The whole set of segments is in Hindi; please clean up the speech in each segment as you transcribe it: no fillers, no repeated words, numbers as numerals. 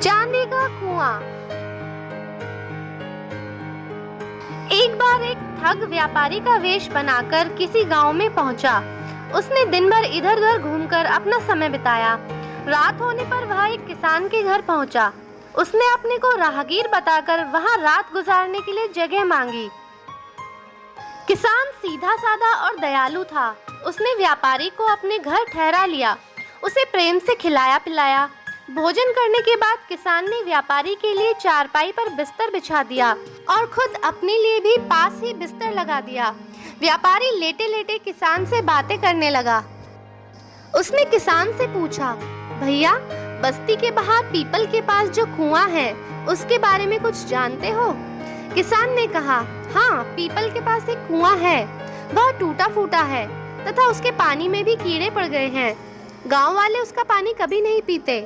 चांदी का कुआं। एक बार एक ठग व्यापारी का वेश बनाकर किसी गांव में पहुंचा। उसने दिन भर इधर उधर घूमकर अपना समय बिताया। रात होने पर वह एक किसान के घर पहुंचा। उसने अपने को राहगीर बताकर वहां रात गुजारने के लिए जगह मांगी। किसान सीधा साधा और दयालु था। उसने व्यापारी को अपने घर ठहरा लिया, उसे प्रेम से खिलाया पिलाया। भोजन करने के बाद किसान ने व्यापारी के लिए चारपाई पर बिस्तर बिछा दिया और खुद अपने लिए भी पास ही बिस्तर लगा दिया। व्यापारी लेटे लेटे किसान से बातें करने लगा। उसने किसान से पूछा, भैया, बस्ती के बाहर पीपल के पास जो कुआं है उसके बारे में कुछ जानते हो? किसान ने कहा, हाँ, पीपल के पास एक कुआं है। वह टूटा फूटा है तथा उसके पानी में भी कीड़े पड़ गए हैं। गांव वाले उसका पानी कभी नहीं पीते।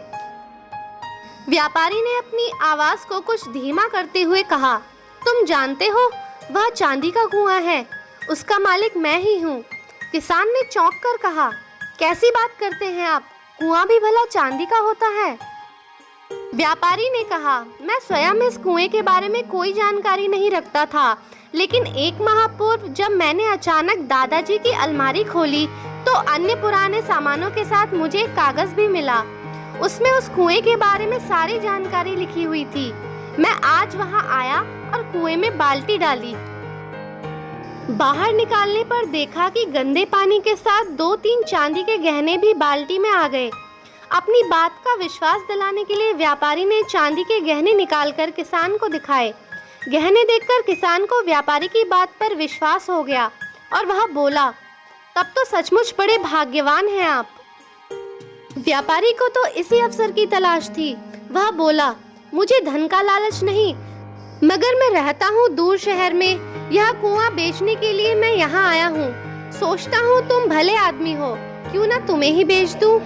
व्यापारी ने अपनी आवाज को कुछ धीमा करते हुए कहा, तुम जानते हो, वह चांदी का कुआं है, उसका मालिक मैं ही हूँ। किसान ने चौंक कर कहा, कैसी बात करते हैं आप? कुआं भी भला चांदी का होता है? व्यापारी ने कहा, मैं स्वयं इस कुएं के बारे में कोई जानकारी नहीं रखता था, लेकिन एक माह पूर्व जब मैंने अचानक दादाजी की अलमारी खोली तो अन्य पुराने सामानों के साथ मुझे एक कागज भी मिला। उसमें उस कुएं के बारे में सारी जानकारी लिखी हुई थी। मैं आज वहां आया और कुएं में बाल्टी डाली। बाहर निकालने पर देखा कि गंदे पानी के साथ 2-3 चांदी के गहने भी बाल्टी में आ गए। अपनी बात का विश्वास दिलाने के लिए व्यापारी ने चांदी के गहने निकालकर किसान को दिखाए। गहने देखकर किसान को व्यापारी की बात पर विश्वास हो गया और वह बोला, तब तो सचमुच बड़े भाग्यवान हैं आप। व्यापारी को तो इसी अवसर की तलाश थी। वह बोला, मुझे धन का लालच नहीं, मगर मैं रहता हूँ दूर शहर में। यह कुआं बेचने के लिए मैं यहाँ आया हूँ। सोचता हूँ तुम भले आदमी हो, क्यों ना तुम्हें ही बेच दूँ।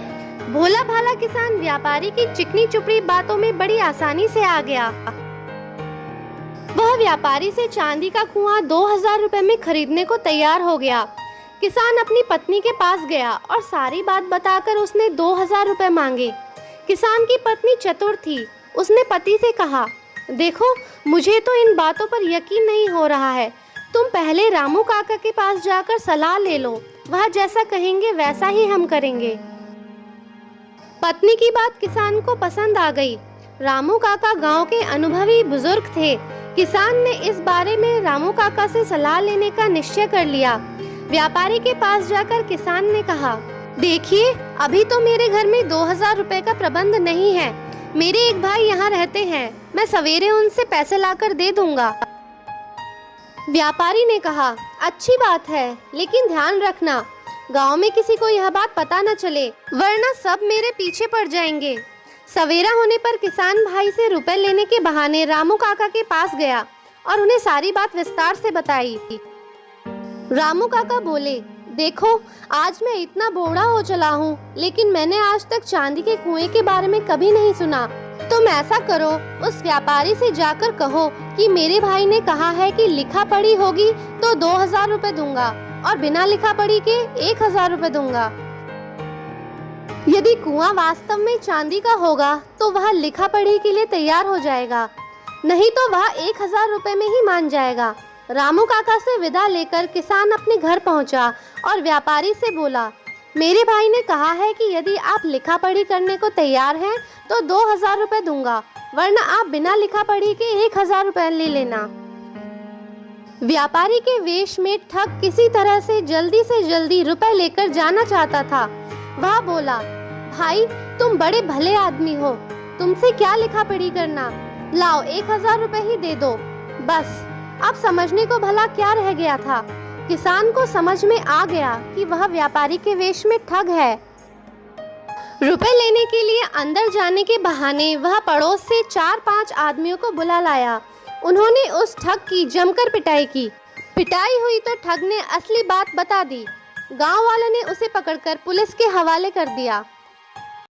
भोला भाला किसान व्यापारी की चिकनी चुपड़ी बातों में बड़ी आसानी से आ गया। वह व्यापारी से चांदी का कुआं 2000 रुपए में खरीदने को तैयार हो गया। किसान अपनी पत्नी के पास गया और सारी बात बताकर उसने 2000 रुपए मांगे। किसान की पत्नी चतुर थी। उसने पति से कहा, देखो, मुझे तो इन बातों पर यकीन नहीं हो रहा है। तुम पहले रामू काका के पास जाकर सलाह ले लो, वह जैसा कहेंगे वैसा ही हम करेंगे। पत्नी की बात किसान को पसंद आ गई। रामू काका गांव के अनुभवी बुजुर्ग थे। किसान ने इस बारे में रामू काका से सलाह लेने का निश्चय कर लिया। व्यापारी के पास जाकर किसान ने कहा, देखिए, अभी तो मेरे घर में 2000 रुपए का प्रबंध नहीं है। मेरे एक भाई यहाँ रहते हैं, मैं सवेरे उनसे पैसे लाकर दे दूंगा। व्यापारी ने कहा, अच्छी बात है, लेकिन ध्यान रखना, गांव में किसी को यह बात पता न चले, वरना सब मेरे पीछे पड़ जाएंगे। सवेरा होने पर किसान भाई से रुपए लेने के बहाने रामू काका के पास गया और उन्हें सारी बात विस्तार से बताई। रामू काका बोले, देखो, आज मैं इतना बूढ़ा हो चला हूँ, लेकिन मैंने आज तक चांदी के कुएं के बारे में कभी नहीं सुना। तुम ऐसा करो, उस व्यापारी से जाकर कहो कि मेरे भाई ने कहा है कि लिखा पढ़ी होगी तो 2000 रुपए दूंगा और बिना लिखा पढ़ी के 1000 रुपए दूंगा। यदि कुआं वास्तव में चांदी का होगा तो वह लिखा पढ़ी के लिए तैयार हो जाएगा, नहीं तो वह 1000 रुपए में ही मान जाएगा। रामू काका से विदा लेकर किसान अपने घर पहुंचा और व्यापारी से बोला, मेरे भाई ने कहा है कि यदि आप लिखा पढ़ी करने को तैयार हैं तो 2000 रुपए दूंगा, वरना आप बिना लिखा पढ़ी के 1000 रुपए ले लेना। व्यापारी के वेश में ठग किसी तरह से जल्दी रुपए लेकर जाना चाहता था। वह बोला, भाई, तुम बड़े भले आदमी हो, तुमसे क्या लिखा पढ़ी करना, लाओ 1000 रुपए ही दे दो बस। अब समझने को भला क्या रह गया था। किसान को समझ में आ गया कि वह व्यापारी के वेश में ठग है। रुपए लेने के लिए अंदर जाने के बहाने वह पड़ोस से 4-5 आदमियों को बुला लाया। उन्होंने उस ठग की जमकर पिटाई की। पिटाई हुई तो ठग ने असली बात बता दी। गांव वालों ने उसे पकड़कर पुलिस के हवाले कर दिया।